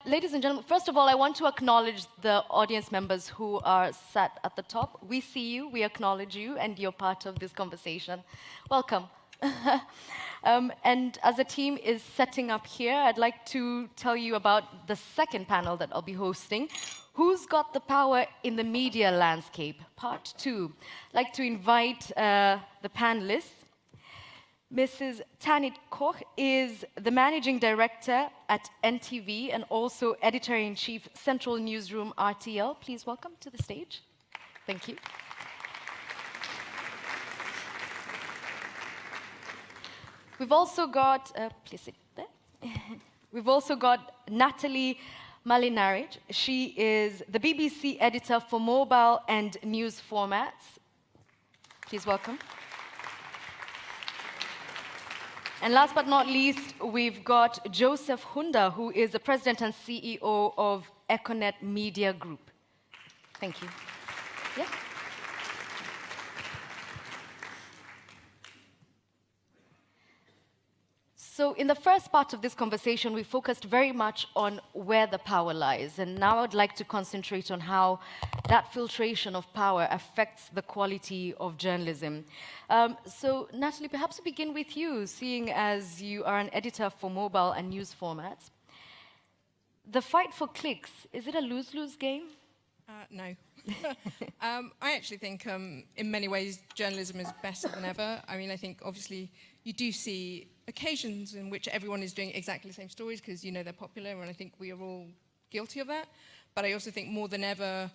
Ladies and gentlemen, first of all, I want to acknowledge the audience members who are sat at the top. We see you, we acknowledge you, and you're part of this conversation. Welcome. And as the team is setting up here, I'd like to tell you about the second panel that I'll be hosting. Who's got the power in the media landscape? Part 2. I'd like to invite the panelists. Mrs. Tanit Koch is the Managing Director at NTV and also Editor-in-Chief, Central Newsroom RTL. Please welcome to the stage. Thank you. We've also got, please sit there. We've also got Natalie Malinaric. She is the BBC editor for mobile and news formats. Please welcome. And last but not least, we've got Joseph Hunda, who is the president and CEO of Econet Media Group. Thank you. Yeah. So in the first part of this conversation, we focused very much on where the power lies. And now I'd like to concentrate on how that filtration of power affects the quality of journalism. So Natalie, perhaps we begin with you, seeing as you are an editor for mobile and news formats. The fight for clicks, is it a lose-lose game? No. I actually think in many ways journalism is better than ever. I mean, I think obviously you do see occasions in which everyone is doing exactly the same stories because you know they're popular, and I think we are all guilty of that. But I also think more than ever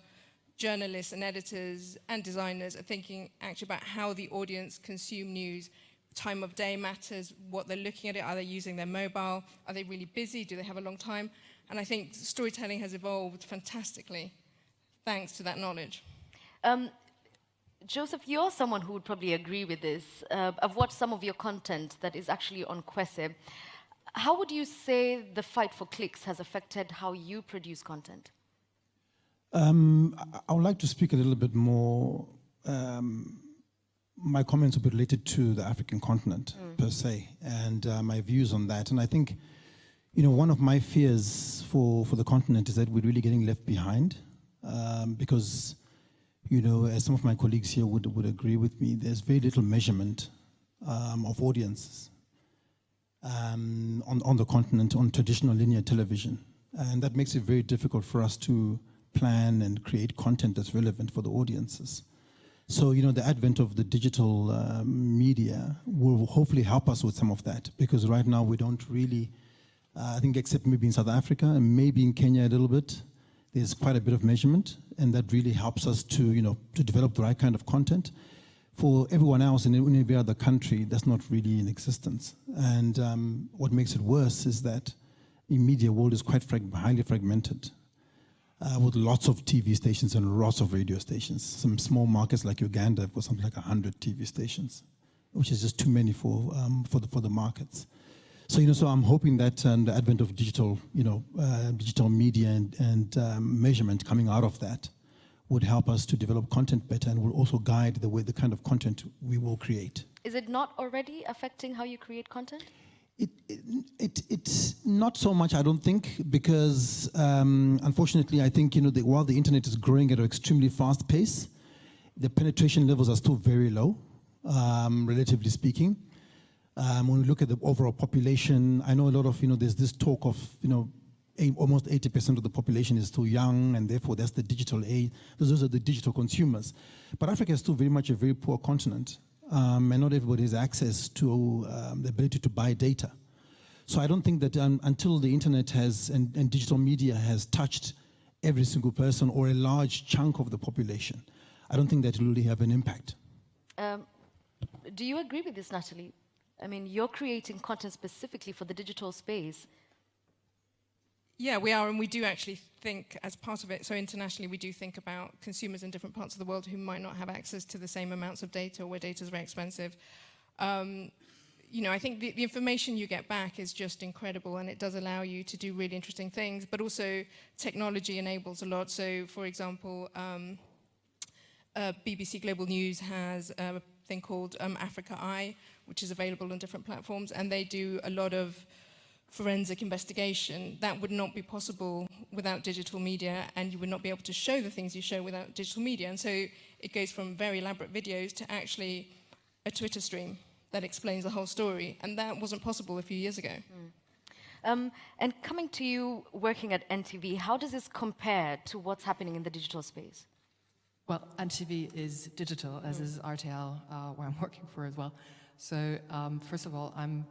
journalists and editors and designers are thinking actually about how the audience consume news. Time of day matters, what they're looking at it, are they using their mobile, are they really busy, do they have a long time? And I think storytelling has evolved fantastically thanks to that knowledge. Joseph, you're someone who would probably agree with this. I've watched some of your content that is actually on Kwese. How would you say the fight for clicks has affected how you produce content? I would like to speak a little bit more. My comments will be related to the African continent per se, and my views on that. And I think, you know, one of my fears for the continent is that we're really getting left behind. Because, you know, as some of my colleagues here would agree with me, there's very little measurement of audiences on the continent, on traditional linear television. And that makes it very difficult for us to plan and create content that's relevant for the audiences. So, you know, the advent of the digital media will hopefully help us with some of that, because right now we don't really, I think except maybe in South Africa and maybe in Kenya a little bit, there's quite a bit of measurement, and that really helps us to, you know, to develop the right kind of content. For everyone else in every other country, that's not really in existence. And what makes it worse is that the media world is quite highly fragmented, with lots of TV stations and lots of radio stations. Some small markets like Uganda have got something like 100 TV stations, which is just too many for the markets. So, you know, so I'm hoping that the advent of digital, you know, digital media and measurement coming out of that would help us to develop content better, and will also guide the kind of content we will create. Is it not already affecting how you create content? It's not so much, I don't think, because unfortunately, I think, you know, while the internet is growing at an extremely fast pace, the penetration levels are still very low, relatively speaking. When we look at the overall population, I know a lot of, you know, there's this talk of, you know, almost 80% of the population is still young, and therefore that's the digital age. Those are the digital consumers. But Africa is still very much a very poor continent, and not everybody has access to the ability to buy data. So I don't think that until the internet has, and digital media has touched every single person or a large chunk of the population, I don't think that it will really have an impact. Do you agree with this, Natalie? I mean, you're creating content specifically for the digital space. Yeah, we are, and we do actually think as part of it, so internationally we do think about consumers in different parts of the world who might not have access to the same amounts of data, or where data is very expensive. You know, I think the information you get back is just incredible, and it does allow you to do really interesting things, but also technology enables a lot. So, for example, BBC Global News has a thing called Africa Eye, which is available on different platforms, and they do a lot of forensic investigation, that would not be possible without digital media, and you would not be able to show the things you show without digital media. And so it goes from very elaborate videos to actually a Twitter stream that explains the whole story, and that wasn't possible a few years ago. And coming to you working at NTV, how does this compare to what's happening in the digital space? Well, NTV is digital, as is RTL, where I'm working for as well. So first of all, I'm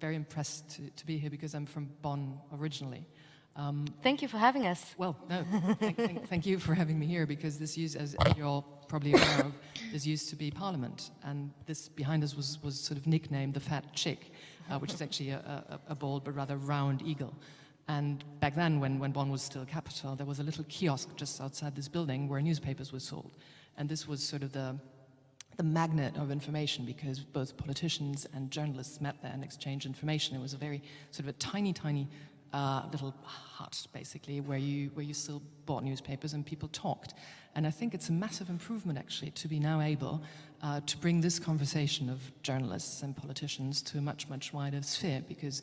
very impressed to be here because I'm from Bonn originally. Thank you for having us. Well, no, thank you for having me here, because this used, as you're all probably aware of, this used to be Parliament, and this behind us was sort of nicknamed the Fat Chick, which is actually a bold but rather round eagle. And back then, when Bonn was still capital, there was a little kiosk just outside this building where newspapers were sold. And this was sort of the magnet of information, because both politicians and journalists met there and exchanged information. It was a very sort of a tiny little hut, basically, where you still bought newspapers and people talked. And I think it's a massive improvement, actually, to be now able to bring this conversation of journalists and politicians to a much, much wider sphere, because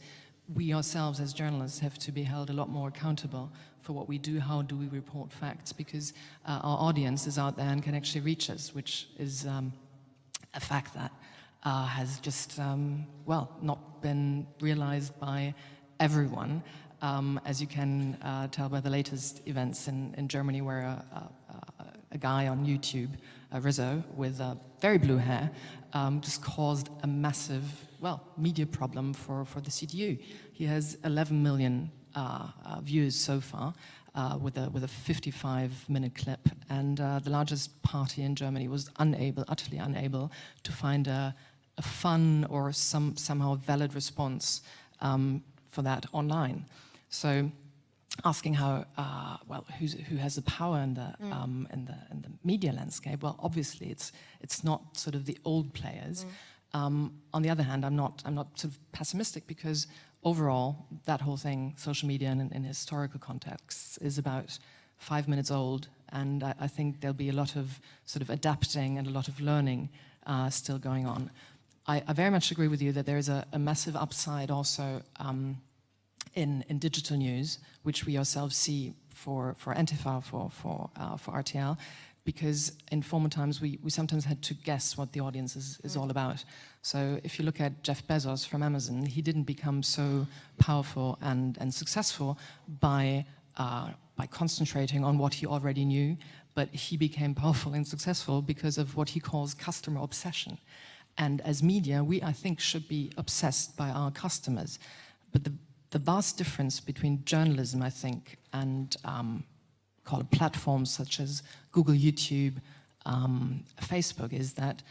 we ourselves as journalists have to be held a lot more accountable for what we do. How do we report facts? Because our audience is out there and can actually reach us, which is a fact that has just, well, not been realized by everyone, as you can tell by the latest events in Germany, where a guy on YouTube, Rizzo, with very blue hair, just caused a massive, well, media problem for the CDU. He has 11 million views so far, with a 55-minute clip, and the largest party in Germany was utterly unable to find a fun or somehow valid response for that online. So, asking how well, who has the power in the media landscape? Well, obviously it's not sort of the old players. On the other hand, I'm not sort of pessimistic, because overall that whole thing, social media in historical contexts, is about 5 minutes old, and I think there'll be a lot of sort of adapting and a lot of learning still going on. I very much agree with you that there is a massive upside also in digital news, which we ourselves see for NTV, for RTL, because in former times we sometimes had to guess what the audience is all about. So if you look at Jeff Bezos from Amazon, he didn't become so powerful and successful by concentrating on what he already knew, but he became powerful and successful because of what he calls customer obsession. And as media, we, I think, should be obsessed by our customers. But the vast difference between journalism, I think, and call it platforms such as Google, YouTube, Facebook, is that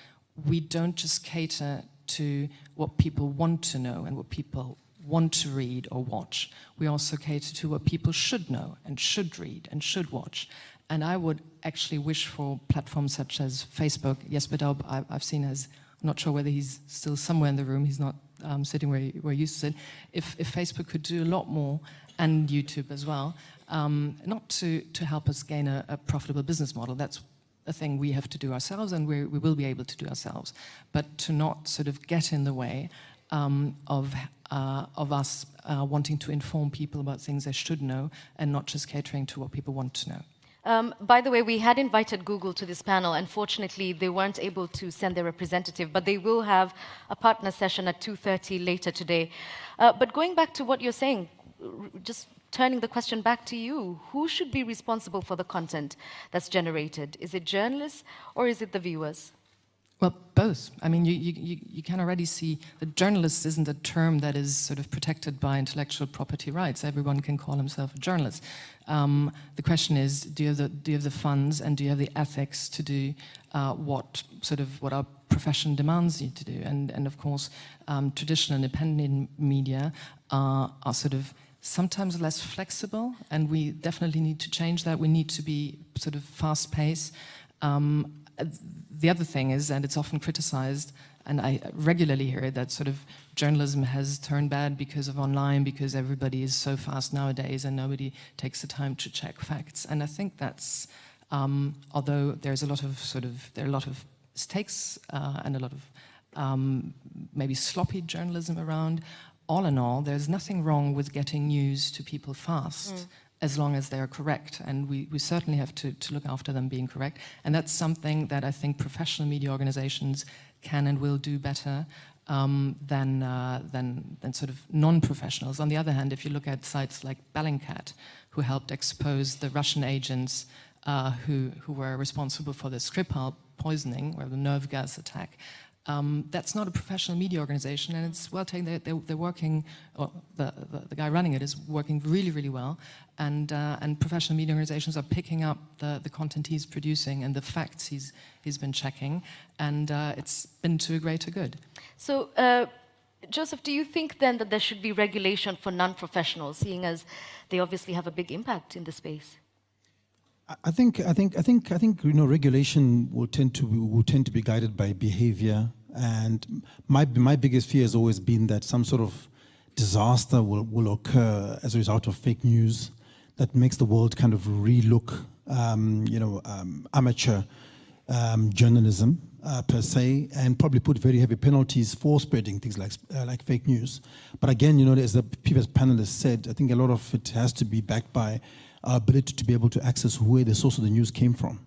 we don't just cater to what people want to know and what people want to read or watch. We also cater to what people should know and should read and should watch. And I would actually wish for platforms such as Facebook. Jesper Daub, I've seen as, I'm not sure whether he's still somewhere in the room, he's not sitting where he used to sit. If Facebook could do a lot more, and YouTube as well, not to help us gain a profitable business model, that's a thing we have to do ourselves, and we will be able to do ourselves, but to not sort of get in the way of us wanting to inform people about things they should know, and not just catering to what people want to know. By the way, we had invited Google to this panel. Unfortunately, they weren't able to send their representative, but they will have a partner session at 2:30 later today. But going back to what you're saying, just turning the question back to you, who should be responsible for the content that's generated? Is it journalists or is it the viewers? Well, both. I mean, you can already see that journalist isn't a term that is sort of protected by intellectual property rights. Everyone can call himself a journalist. The question is, do you have the funds and do you have the ethics to do what our profession demands you to do? And of course, traditional independent media are sort of sometimes less flexible, and we definitely need to change that. We need to be sort of fast-paced. The other thing is, and it's often criticized, and I regularly hear it, that sort of journalism has turned bad because of online, because everybody is so fast nowadays and nobody takes the time to check facts. And I think that's, although there's a lot of there are a lot of mistakes and a lot of maybe sloppy journalism around, all in all, there's nothing wrong with getting news to people fast, as long as they're correct. And we certainly have to look after them being correct. And that's something that I think professional media organizations can and will do better than sort of non-professionals. On the other hand, if you look at sites like Bellingcat, who helped expose the Russian agents who were responsible for the Skripal poisoning, or the nerve gas attack, that's not a professional media organization, and it's well taken. They're working, or the guy running it is working really, really well, and professional media organizations are picking up the content he's producing and the facts he's been checking, and it's been to a greater good. So, Joseph, do you think then that there should be regulation for non-professionals, seeing as they obviously have a big impact in the space? I think regulation will tend to be guided by behavior, and my biggest fear has always been that some sort of disaster will occur as a result of fake news that makes the world kind of relook amateur journalism per se, and probably put very heavy penalties for spreading things like fake news. But again, as the previous panelists said, I think a lot of it has to be backed by our ability to be able to access where the source of the news came from.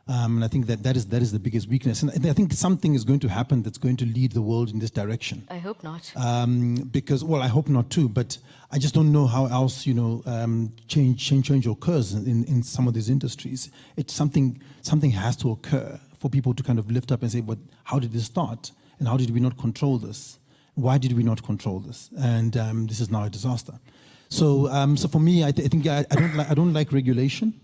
And I think that is the biggest weakness. And I think something is going to happen that's going to lead the world in this direction. I hope not. Because, well, I hope not too, but I just don't know how else, change occurs in some of these industries. It's something has to occur for people to kind of lift up and say, but how did this start? And how did we not control this? Why did we not control this? And this is now a disaster. So for me, I think I don't like regulation.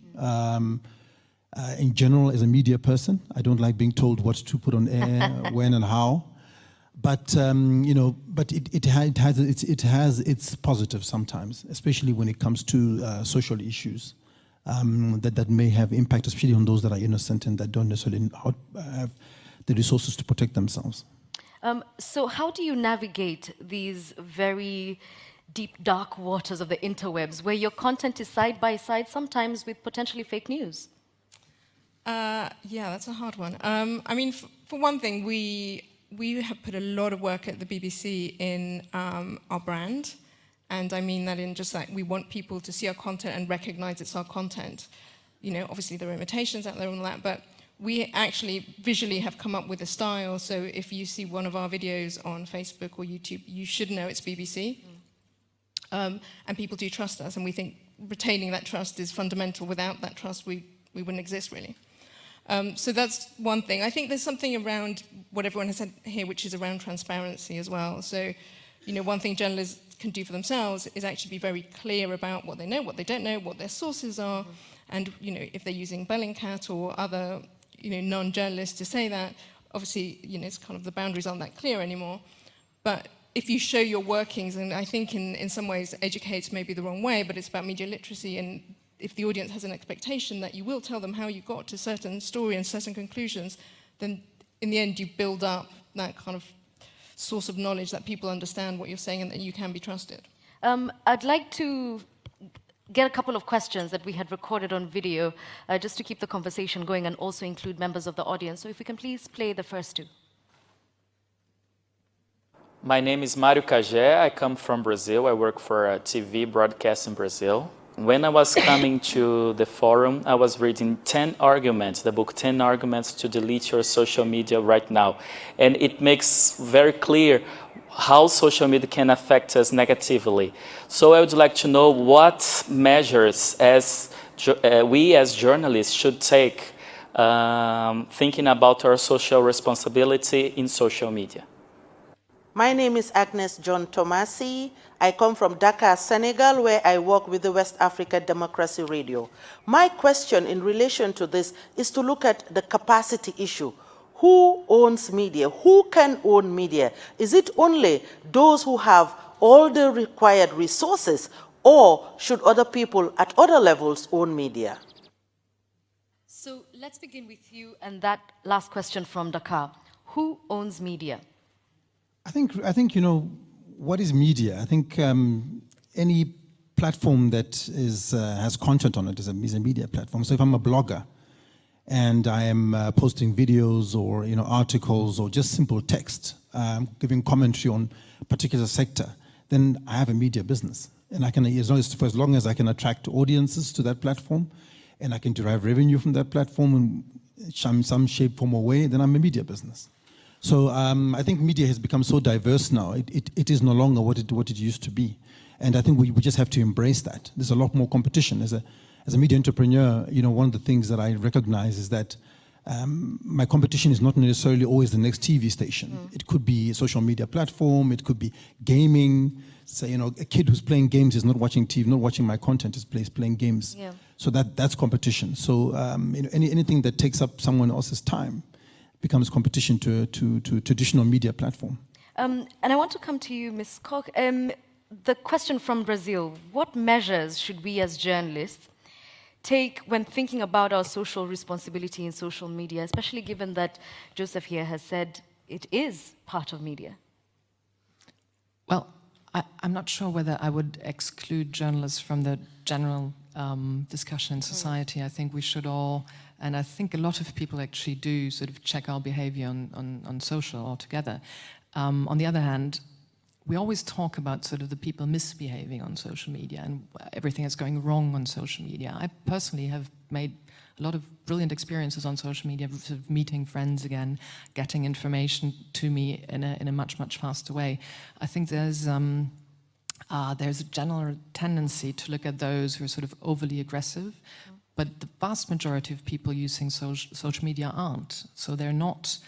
In general, as a media person, I don't like being told what to put on air, when and how. But it has its positives sometimes, especially when it comes to social issues that may have impact, especially on those that are innocent and that don't necessarily have the resources to protect themselves. So how do you navigate these very deep, dark waters of the interwebs, where your content is side by side, sometimes with potentially fake news? Yeah, that's a hard one. I mean, for one thing, we have put a lot of work at the BBC in our brand, and I mean that in just like we want people to see our content and recognize it's our content. Obviously there are imitations out there and all that, but we actually visually have come up with a style, so if you see one of our videos on Facebook or YouTube, you should know it's BBC. And people do trust us, and we think retaining that trust is fundamental. Without that trust, we wouldn't exist, really. So that's one thing. I think there's something around what everyone has said here, which is around transparency as well. So, one thing journalists can do for themselves is actually be very clear about what they know, what they don't know, what their sources are, and, if they're using Bellingcat or other, non-journalists to say that, obviously, it's kind of the boundaries aren't that clear anymore. But if you show your workings, and I think in some ways educates maybe the wrong way, but it's about media literacy, and if the audience has an expectation that you will tell them how you got to certain story and certain conclusions, then in the end you build up that kind of source of knowledge that people understand what you're saying and that you can be trusted. I'd like to get a couple of questions that we had recorded on video, just to keep the conversation going and also include members of the audience. So if we can please play the first two. My name is Mário Cagé. I come from Brazil. I work for a TV broadcast in Brazil. When I was coming to the forum, I was reading 10 arguments, the book 10 Arguments to Delete Your Social Media Right Now. And it makes very clear how social media can affect us negatively. So I would like to know what measures we as journalists should take thinking about our social responsibility in social media. My name is Agnes John Tomasi. I come from Dakar, Senegal, where I work with the West Africa Democracy Radio. My question in relation to this is to look at the capacity issue. Who owns media? Who can own media? Is it only those who have all the required resources, or should other people at other levels own media? So let's begin with you and that last question from Dakar. Who owns media? I think what is media? I think any platform that has content on it is a media platform. So if I'm a blogger and I am posting videos or articles or just simple text, giving commentary on a particular sector, then I have a media business. And I can, for as long as I can attract audiences to that platform, and I can derive revenue from that platform in some shape, form, or way, then I'm a media business. So I think media has become so diverse now. It is no longer what it used to be. And I think we just have to embrace that. There's a lot more competition. As a media entrepreneur, one of the things that I recognize is that my competition is not necessarily always the next TV station. It could be a social media platform. It could be gaming. So, a kid who's playing games is not watching TV, not watching my content, is playing games. Yeah. So that's competition. So anything that takes up someone else's time becomes competition to traditional media platform. And I want to come to you, Ms. Koch. The question from Brazil: what measures should we as journalists take when thinking about our social responsibility in social media, especially given that Joseph here has said it is part of media? Well, I'm not sure whether I would exclude journalists from the general discussion in society. I think we should all, and I think a lot of people actually do sort of check our behavior on social altogether. On the other hand, we always talk about sort of the people misbehaving on social media and everything that's going wrong on social media. I personally have made a lot of brilliant experiences on social media, sort of meeting friends again, getting information to me in a much, much faster way. I think there's a general tendency to look at those who are sort of overly aggressive, but the vast majority of people using social media aren't. So they're not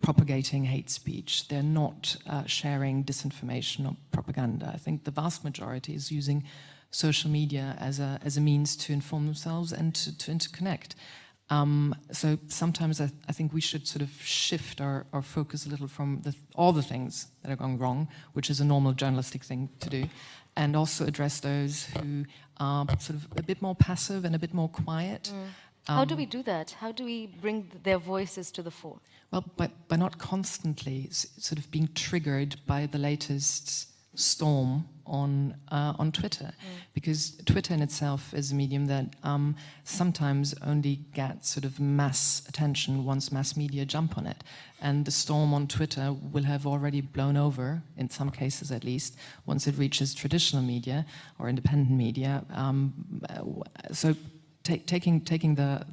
propagating hate speech. They're not sharing disinformation or propaganda. I think the vast majority is using social media as a means to inform themselves and to interconnect. So sometimes I think we should sort of shift our focus a little from all the things that are going wrong, which is a normal journalistic thing to do, and also address those who are sort of a bit more passive and a bit more quiet. How do we do that? How do we bring their voices to the fore? Well, by not constantly sort of being triggered by the latest storm on Twitter, because Twitter in itself is a medium that sometimes only gets sort of mass attention once mass media jump on it, and the storm on Twitter will have already blown over, in some cases at least, once it reaches traditional media or independent media. So taking the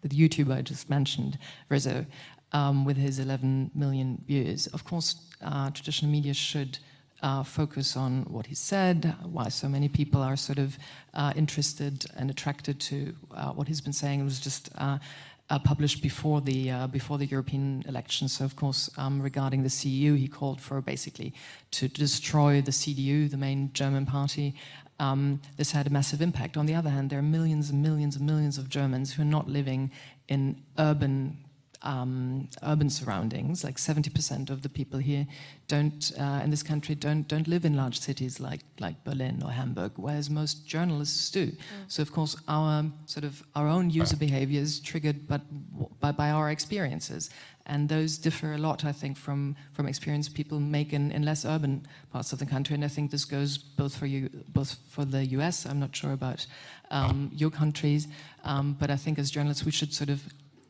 YouTuber I just mentioned, Rizzo, with his 11 million views. Of course, traditional media should focus on what he said, why so many people are sort of interested and attracted to what he's been saying. It was just published before the European elections. So, of course, regarding the CEU, he called for basically to destroy the CDU, the main German party. This had a massive impact. On the other hand, there are millions and millions and millions of Germans who are not living in urban surroundings. Like 70% of the people here in this country don't live in large cities like Berlin or Hamburg, whereas most journalists do. So of course our own user behavior is triggered by our experiences, and those differ a lot, I think, from experience people make in less urban parts of the country. And I think this goes both for the US. I'm not sure about your countries, but I think as journalists we should sort of,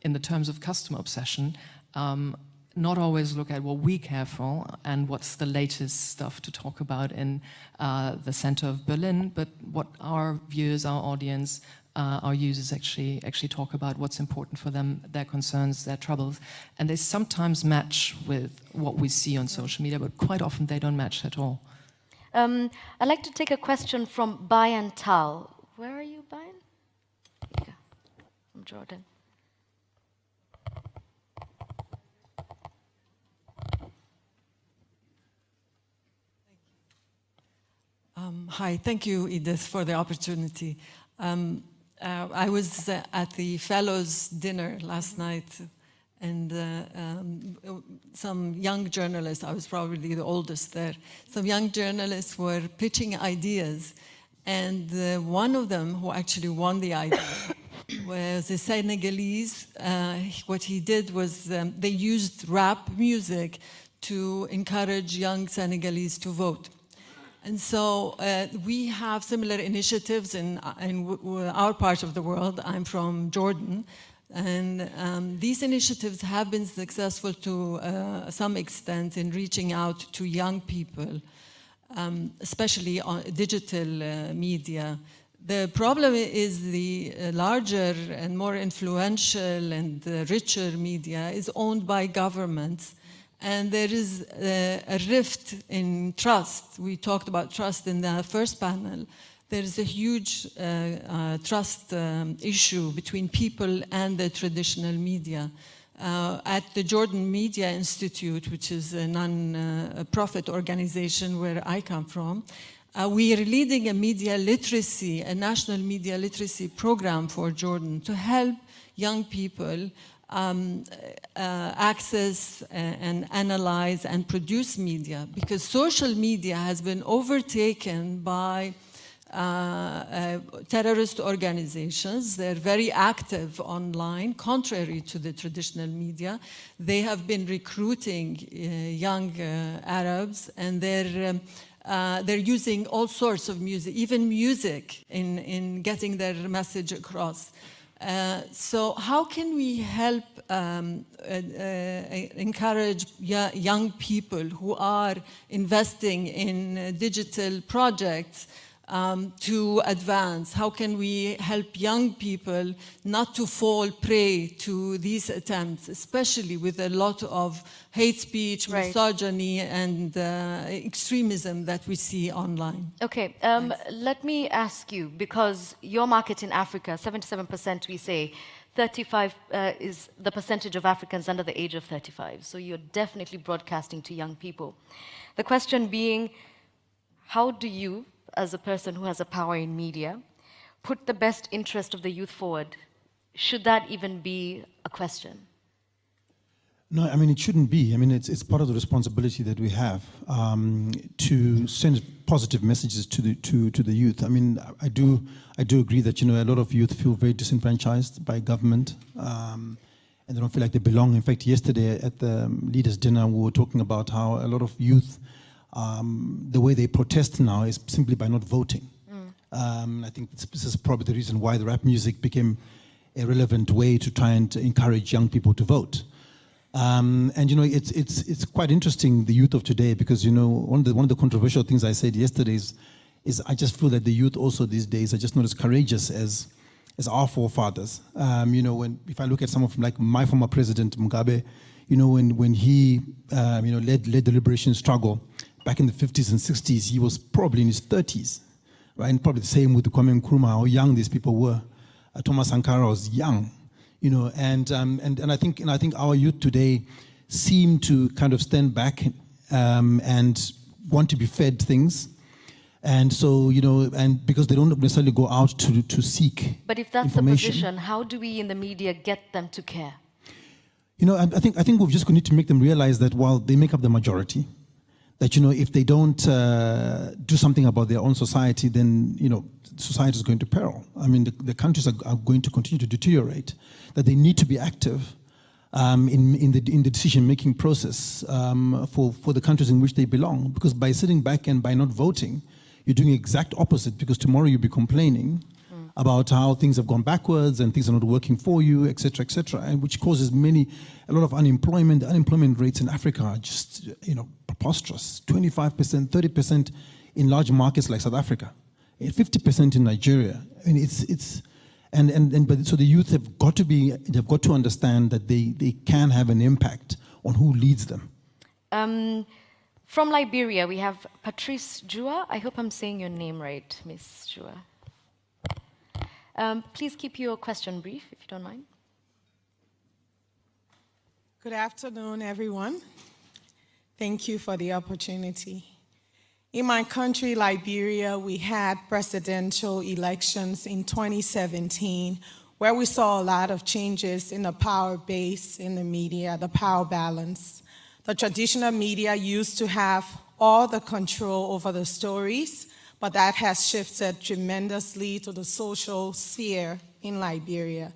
in the terms of customer obsession, not always look at what we care for and what's the latest stuff to talk about in the center of Berlin, but what our viewers, our audience, our users actually talk about, what's important for them, their concerns, their troubles. And they sometimes match with what we see on social media, but quite often they don't match at all. I'd like to take a question from Bayan Tal. Where are you, Bayan? Yeah, from Jordan. Hi, thank you, Edith, for the opportunity. I was at the Fellows dinner last night, and some young journalists, I was probably the oldest there, some young journalists were pitching ideas, and one of them who actually won the idea was a Senegalese. What he did was they used rap music to encourage young Senegalese to vote. And so we have similar initiatives in our part of the world. I'm from Jordan. And these initiatives have been successful to some extent in reaching out to young people, especially on digital media. The problem is the larger and more influential and richer media is owned by governments. And there is a rift in trust. We talked about trust in the first panel. There is a huge trust issue between people and the traditional media. At the Jordan Media Institute, which is a non-profit organization where I come from, we are leading a media literacy, a national media literacy program for Jordan to help young people access and analyze and produce media, because social media has been overtaken by terrorist organizations. They're very active online, contrary to the traditional media. They have been recruiting young Arabs, and they're using all sorts of music, even music, in getting their message across. So how can we help encourage young people who are investing in digital projects to advance? How can we help young people not to fall prey to these attempts, especially with a lot of hate speech, misogyny, and extremism that we see online? Okay, let me ask you, because your market in Africa, 77% we say, 35 is the percentage of Africans under the age of 35. So you're definitely broadcasting to young people. The question being, how do you, as a person who has a power in media, put the best interest of the youth forward? Should that even be a question? No, I mean, it shouldn't be. I mean, it's part of the responsibility that we have to send positive messages to the youth. I mean, I do agree that, you know, a lot of youth feel very disenfranchised by government, and they don't feel like they belong. In fact, yesterday at the leaders' dinner, we were talking about how a lot of youth, the way they protest now is simply by not voting. I think this is probably the reason why the rap music became a relevant way to try and encourage young people to vote. And you know, it's quite interesting, the youth of today, because, you know, one of the controversial things I said yesterday is I just feel that the youth also these days are just not as courageous as our forefathers. You know, if I look at some of, like, my former president Mugabe, you know, when he you know, led the liberation struggle back in the 50s and 60s, he was probably in his 30s, right? And probably the same with the Kwame Nkrumah, how young these people were. Thomas Sankara was young, you know, and I think our youth today seem to kind of stand back and want to be fed things, and so, you know, and because they don't necessarily go out to seek. But if that's the position, how do we in the media get them to care? You know, I think we've just need to make them realize that while they make up the majority, that, you know, if they don't do something about their own society, then, you know, society is going to peril. I mean, the countries are going to continue to deteriorate. That they need to be active in the decision-making process for the countries in which they belong. Because by sitting back and by not voting, you're doing the exact opposite. Because tomorrow you'll be complaining about how things have gone backwards and things are not working for you, et cetera, and which causes a lot of unemployment. The unemployment rates in Africa are just, you know, preposterous. 25%, 30% in large markets like South Africa, 50% in Nigeria. I mean, but so the youth they've got to understand that they can have an impact on who leads them. From Liberia, we have Patrice Jua. I hope I'm saying your name right, Miss Jua. Please keep your question brief, if you don't mind. Good afternoon, everyone. Thank you for the opportunity. In my country, Liberia, we had presidential elections in 2017, where we saw a lot of changes in the power base in the media, the power balance. The traditional media used to have all the control over the stories, but that has shifted tremendously to the social sphere in Liberia.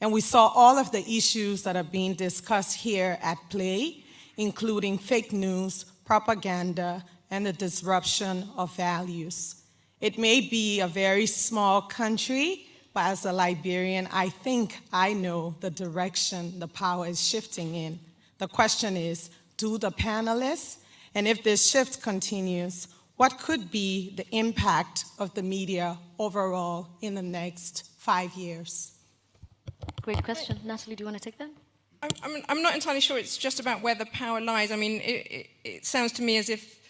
And we saw all of the issues that are being discussed here at play, including fake news, propaganda, and the disruption of values. It may be a very small country, but as a Liberian, I think I know the direction the power is shifting in. The question is, do the panelists? And if this shift continues, what could be the impact of the media overall in the next 5 years? Great question. Natalie, do you want to take that? I'm not entirely sure it's just about where the power lies. I mean, it sounds to me as if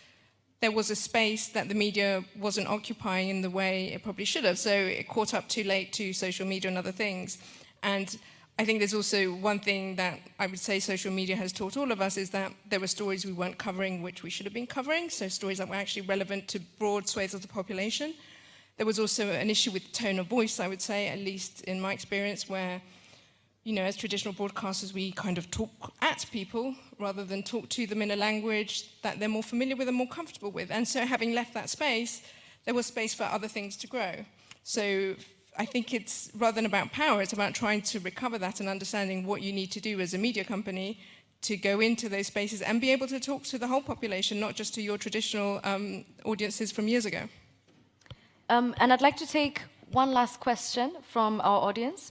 there was a space that the media wasn't occupying in the way it probably should have. So it caught up too late to social media and other things. And I think there's also one thing that I would say social media has taught all of us is that there were stories we weren't covering which we should have been covering, so stories that were actually relevant to broad swathes of the population. There was also an issue with tone of voice, I would say, at least in my experience, where, you know, as traditional broadcasters, we kind of talk at people rather than talk to them in a language that they're more familiar with and more comfortable with. And so having left that space, there was space for other things to grow. So I think it's, rather than about power, it's about trying to recover that and understanding what you need to do as a media company to go into those spaces and be able to talk to the whole population, not just to your traditional audiences from years ago. And I'd like to take one last question from our audience.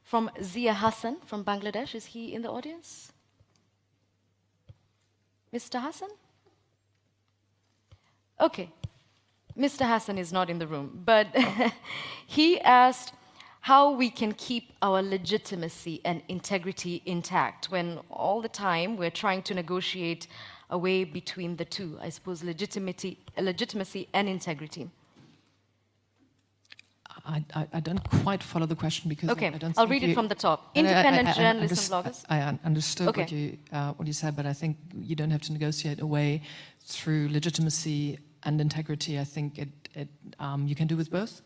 From Zia Hassan from Bangladesh. Is he in the audience? Mr. Hassan? Okay. Mr. Hassan is not in the room, but he asked how we can keep our legitimacy and integrity intact when all the time we're trying to negotiate a way between the two, I suppose, legitimacy and integrity. I don't quite follow the question because okay, I don't I'll read it from the top. Independent journalists and bloggers. I understood what you said, but I think you don't have to negotiate a way through legitimacy and integrity. I think you can do with both.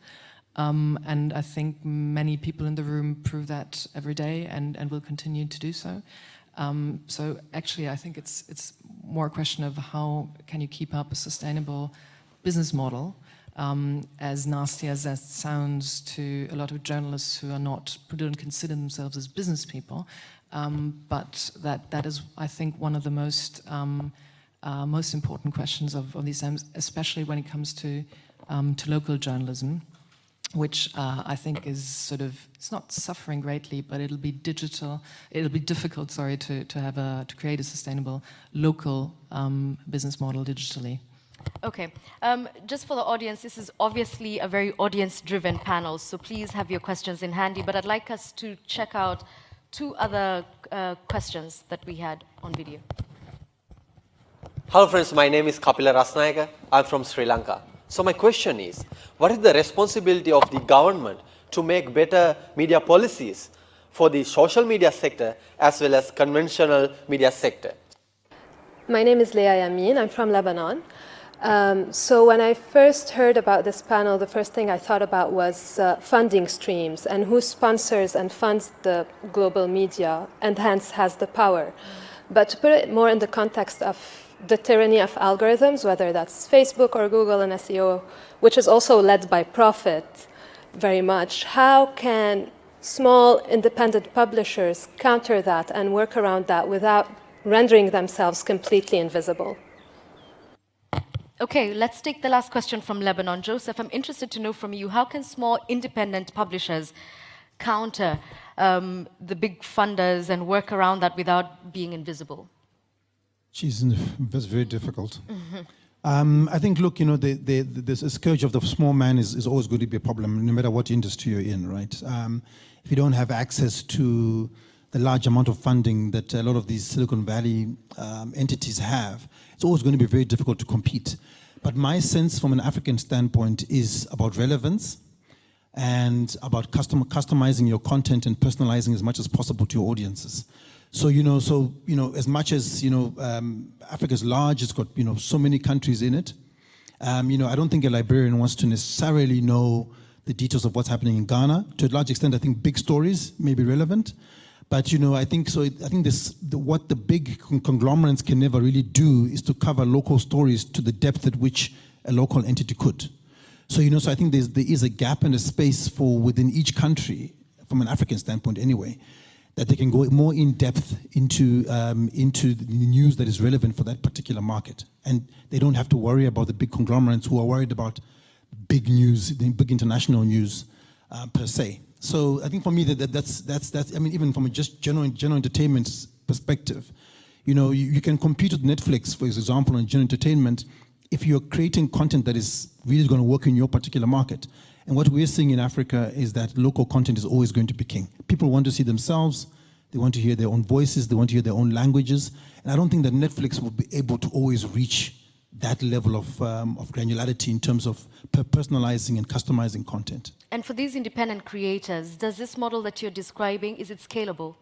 And I think many people in the room prove that every day and will continue to do so. So actually, I think it's more a question of how can you keep up a sustainable business model. As nasty as that sounds to a lot of journalists who don't consider themselves as business people, but that is, I think, one of the most important questions of these times, especially when it comes to local journalism, which I think is sort of, it's not suffering greatly, but it'll be difficult, to create a sustainable local business model digitally. Okay, just for the audience, this is obviously a very audience-driven panel, so please have your questions in handy, but I'd like us to check out two other questions that we had on video. Hello friends, my name is Kapila Rasnayaka. I'm from Sri Lanka. So my question is, what is the responsibility of the government to make better media policies for the social media sector as well as conventional media sector? My name is Leah Yamin. I'm from Lebanon. So when I first heard about this panel, the first thing I thought about was funding streams and who sponsors and funds the global media and hence has the power. But to put it more in the context of the tyranny of algorithms, whether that's Facebook or Google and SEO, which is also led by profit very much, how can small independent publishers counter that and work around that without rendering themselves completely invisible? Okay, let's take the last question from Lebanon. Joseph, I'm interested to know from you, how can small independent publishers counter the big funders and work around that without being invisible? That's very difficult. Mm-hmm. I think, look, this scourge of the small man is always going to be a problem, no matter what industry you're in, right? If you don't have access to the large amount of funding that a lot of these Silicon Valley entities have, it's always going to be very difficult to compete. But my sense from an African standpoint is about relevance and about customizing your content and personalizing as much as possible to your audiences. So, as much as, Africa's large, it's got, so many countries in it. I don't think a librarian wants to necessarily know the details of what's happening in Ghana. To a large extent, I think big stories may be relevant. But, I think what the big conglomerates can never really do is to cover local stories to the depth at which a local entity could. So, so I think there is a gap and a space for within each country, from an African standpoint anyway, that they can go more in depth into the news that is relevant for that particular market. And they don't have to worry about the big conglomerates who are worried about big news, the big international news. per se. So I think for me that's I mean, even from a just general entertainment perspective, you can compete with Netflix, for example, on general entertainment if you're creating content that is really going to work in your particular market. And what we're seeing in Africa is that local content is always going to be king. People want to see themselves, they want to hear their own voices, they want to hear their own languages. And I don't think that Netflix will be able to always reach that level of granularity in terms of personalizing and customizing content. And for these independent creators, does this model that you're describing, is it scalable?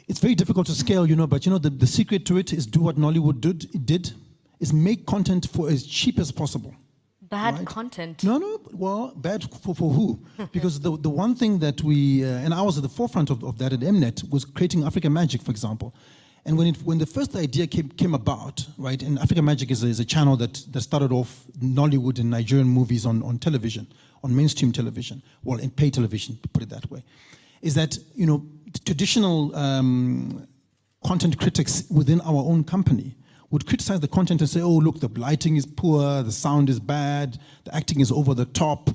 It's very difficult to scale, but the secret to it is do what Nollywood did, is make content for as cheap as possible. Bad content? No, well, bad for who? Because the one thing that we, and I was at the forefront of that at Mnet, was creating Africa Magic, for example. And when the first idea came about, right, and Africa Magic is a channel that started off Nollywood and Nigerian movies on television, on mainstream television, well, in pay television, put it that way, is that, traditional content critics within our own company would criticize the content and say, oh, look, the lighting is poor, the sound is bad, the acting is over the top,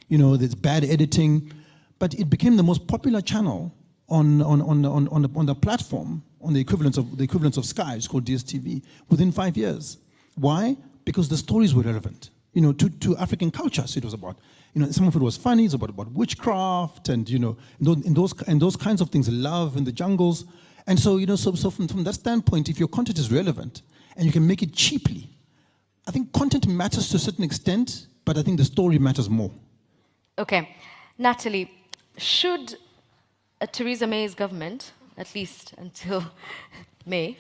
there's bad editing. But it became the most popular channel on the platform, on the equivalence of Sky, it's called DSTV, within 5 years. Why? Because the stories were relevant, to African culture. So it was about, some of it was funny, it's about witchcraft and, those kinds of things, love in the jungles. And so, so from that standpoint, if your content is relevant and you can make it cheaply, I think content matters to a certain extent, but I think the story matters more. Okay. Natalie, should Theresa May's government, at least until May,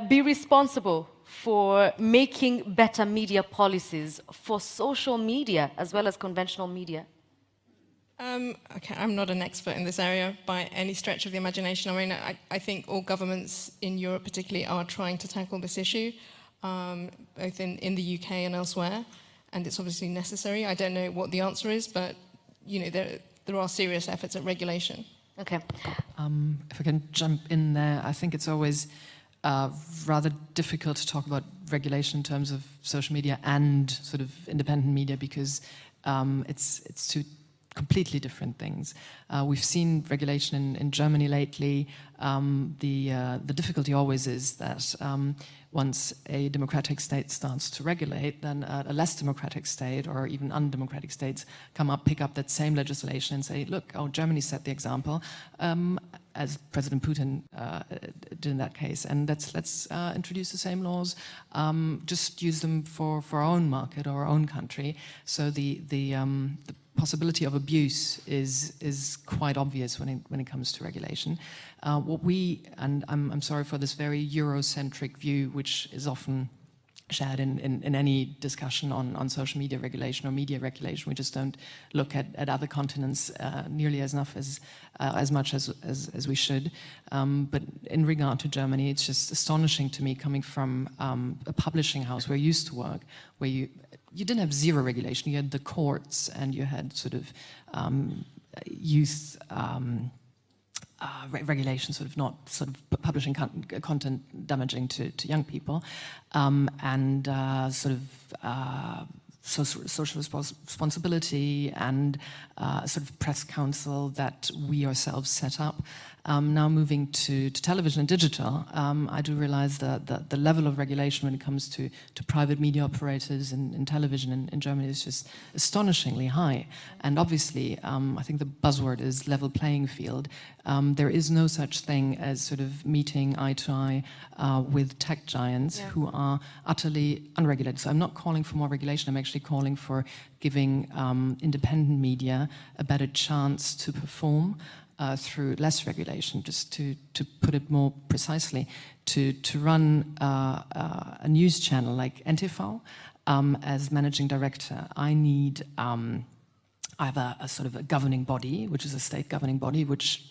be responsible for making better media policies for social media as well as conventional media? Okay, I'm not an expert in this area by any stretch of the imagination. I mean, I think all governments in Europe particularly are trying to tackle this issue, both in the UK and elsewhere, and it's obviously necessary. I don't know what the answer is, but there are serious efforts at regulation. Okay. If I can jump in there, I think it's always rather difficult to talk about regulation in terms of social media and sort of independent media because it's two completely different things. We've seen regulation in Germany lately. The difficulty always is that once a democratic state starts to regulate, then a less democratic state or even undemocratic states pick up that same legislation and say, look, Germany set the example, as President Putin did in that case, and let's introduce the same laws, just use them for our own market or our own country. So the possibility of abuse is quite obvious when it comes to regulation. And I'm sorry for this very Eurocentric view, which is often shared in any discussion on social media regulation or media regulation. We just don't look at other continents nearly as much as we should. But in regard to Germany, it's just astonishing to me coming from a publishing house where I used to work, where you didn't have zero regulation. You had the courts and you had sort of youth regulation, sort of not sort of publishing content damaging to young people, and sort of social responsibility and sort of press council that we ourselves set up. Now moving to television and digital, I do realize that the level of regulation when it comes to private media operators in television in Germany is just astonishingly high. And obviously, I think the buzzword is level playing field. There is no such thing as sort of meeting eye to eye with tech giants who are utterly unregulated. So I'm not calling for more regulation, I'm actually calling for giving independent media a better chance to perform through less regulation. Just to put it more precisely, to run a news channel like NTV as managing director, I need, I have a sort of a governing body, which is a state governing body, which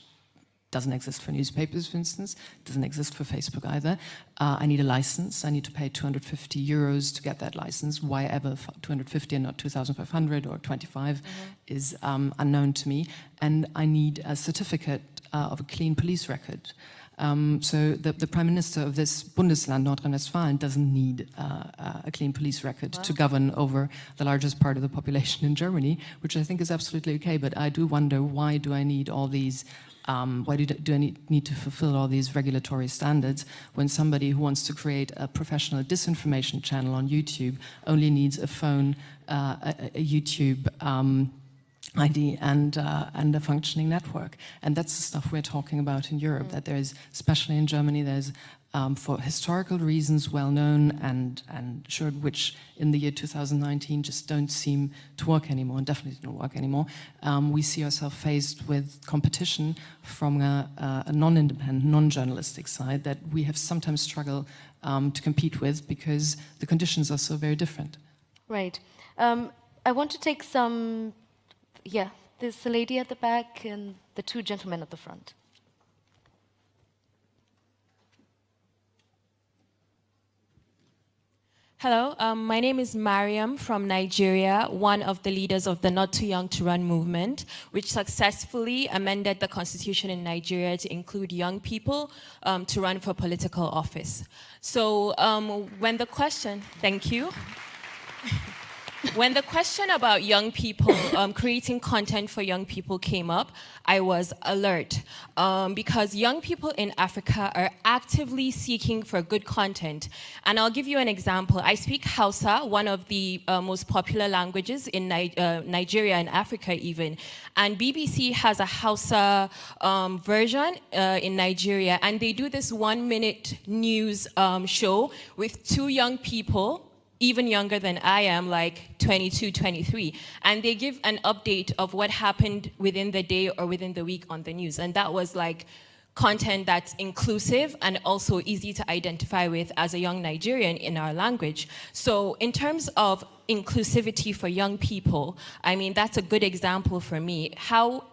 doesn't exist for newspapers, for instance, doesn't exist for Facebook either. I need a license. I need to pay 250 euros to get that license. Why ever 250 and not 2,500 or 25 is unknown to me. And I need a certificate of a clean police record. So the Prime Minister of this Bundesland, Nordrhein-Westfalen, doesn't need a clean police record to govern over the largest part of the population in Germany, which I think is absolutely okay. But I do wonder, why do I need all these why do I need to fulfill all these regulatory standards when somebody who wants to create a professional disinformation channel on YouTube only needs a phone, a YouTube ID and a functioning network? And that's the stuff we're talking about in Europe, that there's, especially in Germany, there's for historical reasons well known and sure, which in the year 2019 just don't seem to work anymore, and definitely don't work anymore. We see ourselves faced with competition from a non-independent, non-journalistic side that we have sometimes struggled to compete with because the conditions are so very different. Right. I want to take some, yeah, there's a lady at the back and the two gentlemen at the front. Hello, my name is Mariam from Nigeria, one of the leaders of the Not Too Young to Run movement, which successfully amended the constitution in Nigeria to include young people to run for political office. So when the question, thank you. When the question about young people, creating content for young people came up, I was alert because young people in Africa are actively seeking for good content. And I'll give you an example. I speak Hausa, one of the most popular languages in Nigeria and Africa even. And BBC has a Hausa version in Nigeria, and they do this 1-minute news show with two young people, even younger than I am, like 22, 23. And they give an update of what happened within the day or within the week on the news. And that was like content that's inclusive and also easy to identify with as a young Nigerian in our language. So in terms of inclusivity for young people, I mean, that's a good example for me. How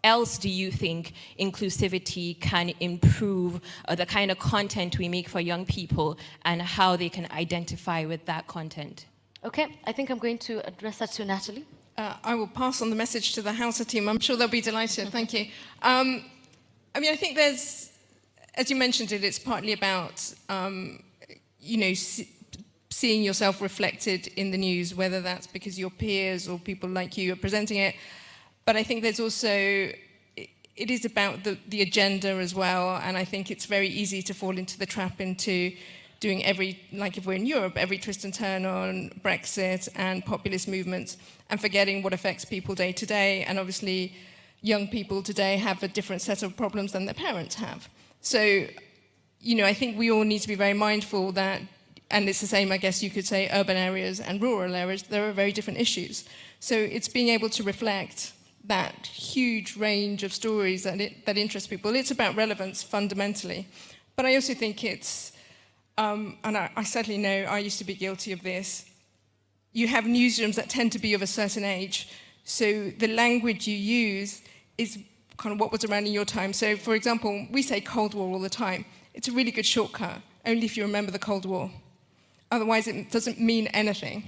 else do you think inclusivity can improve the kind of content we make for young people and how they can identify with that content? Okay, I think I'm going to address that to Natalie. I will pass on the message to the Hausa team. I'm sure they'll be delighted. Thank you. I mean, I think there's, as you mentioned it, it's partly about, you know, seeing yourself reflected in the news, whether that's because your peers or people like you are presenting it. But I think there's also, it is about the agenda as well, and I think it's very easy to fall into the trap into doing every, like if we're in Europe, every twist and turn on Brexit and populist movements, and forgetting what affects people day to day. And obviously, young people today have a different set of problems than their parents have. So, you know, I think we all need to be very mindful that, and it's the same, I guess you could say, urban areas and rural areas, there are very different issues. So it's being able to reflect that huge range of stories that interest people. It's about relevance fundamentally. But I also think it's, and I certainly know I used to be guilty of this, you have newsrooms that tend to be of a certain age. So the language you use is kind of what was around in your time. So for example, we say Cold War all the time. It's a really good shortcut, only if you remember the Cold War. Otherwise it doesn't mean anything.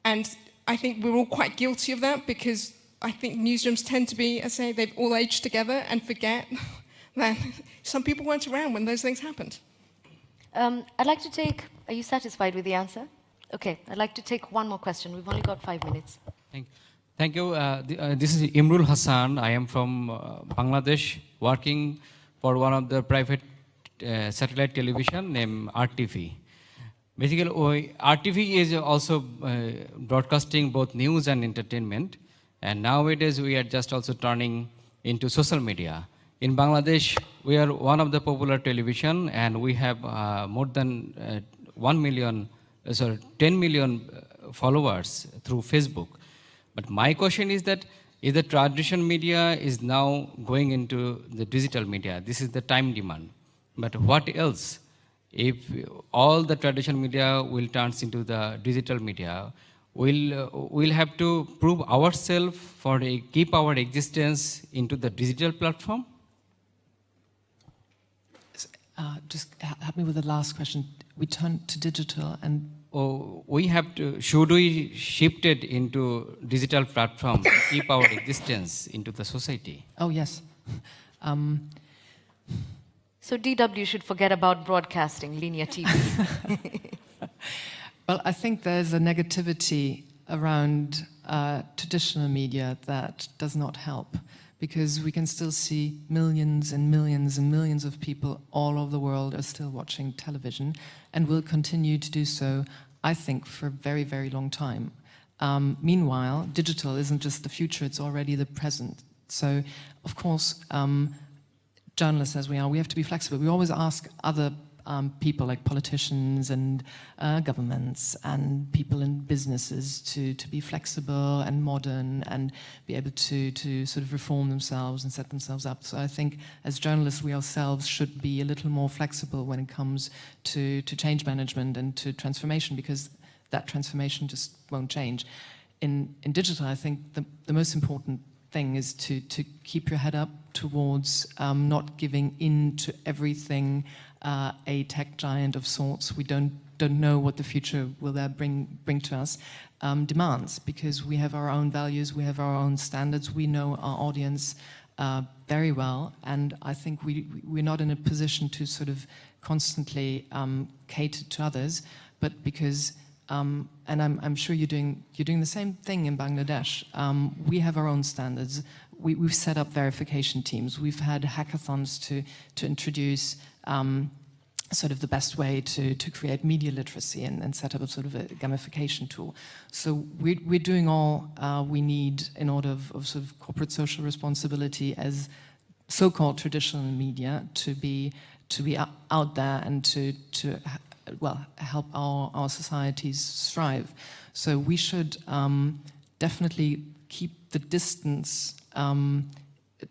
And I think we're all quite guilty of that because I think newsrooms tend to be, as I say, they've all aged together and forget that some people weren't around when those things happened. I'd like to take, are you satisfied with the answer? Okay, I'd like to take one more question. We've only got 5 minutes. Thank you. This is Imrul Hassan. I am from Bangladesh, working for one of the private satellite television named RTV. Basically, RTV is also broadcasting both news and entertainment. And nowadays, we are just also turning into social media. In Bangladesh, we are one of the popular television, and we have more than 10 million followers through Facebook. But my question is that if the traditional media is now going into the digital media, this is the time demand. But what else? If all the traditional media will turn into the digital media, we'll have to prove ourselves keep our existence into the digital platform? Just help me with the last question. We turn to digital and... we have to, should we shift it into digital platform to keep our existence into the society? Oh, yes. So DW should forget about broadcasting, linear TV. Well, I think there's a negativity around traditional media that does not help, because we can still see millions and millions and millions of people all over the world are still watching television and will continue to do so, I think, for a very, very long time. Meanwhile, digital isn't just the future, it's already the present. So, of course, journalists as we are, we have to be flexible. We always ask other people like politicians and governments and people in businesses to be flexible and modern and be able to sort of reform themselves and set themselves up. So I think as journalists we ourselves should be a little more flexible when it comes to change management and to transformation, because that transformation just won't change. In digital, I think the most important thing is to keep your head up towards not giving in to everything a tech giant of sorts, we don't know what the future will there bring to us, demands, because we have our own values, we have our own standards, we know our audience very well, and I think we're not in a position to sort of constantly cater to others, but because and I'm sure you're doing the same thing in Bangladesh. We have our own standards. We've set up verification teams. We've had hackathons to introduce sort of the best way to create media literacy and set up a sort of a gamification tool. So we're doing all we need in order of sort of corporate social responsibility as so-called traditional media to be out there and to help our societies thrive. So we should definitely keep the distance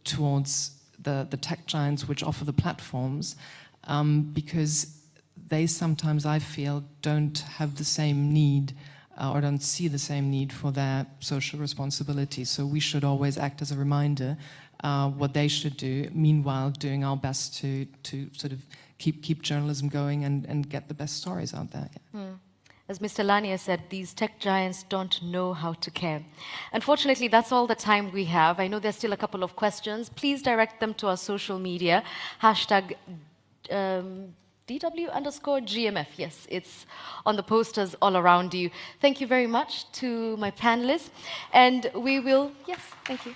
towards the tech giants which offer the platforms, because they sometimes, I feel, don't have the same need or don't see the same need for their social responsibility. So we should always act as a reminder what they should do, meanwhile doing our best to sort of keep journalism going and get the best stories out there. Yeah. As Mr. Lania said, these tech giants don't know how to care. Unfortunately, that's all the time we have. I know there's still a couple of questions. Please direct them to our social media, hashtag DW_GMF. Yes, it's on the posters all around you. Thank you very much to my panelists. And we will, yes, thank you.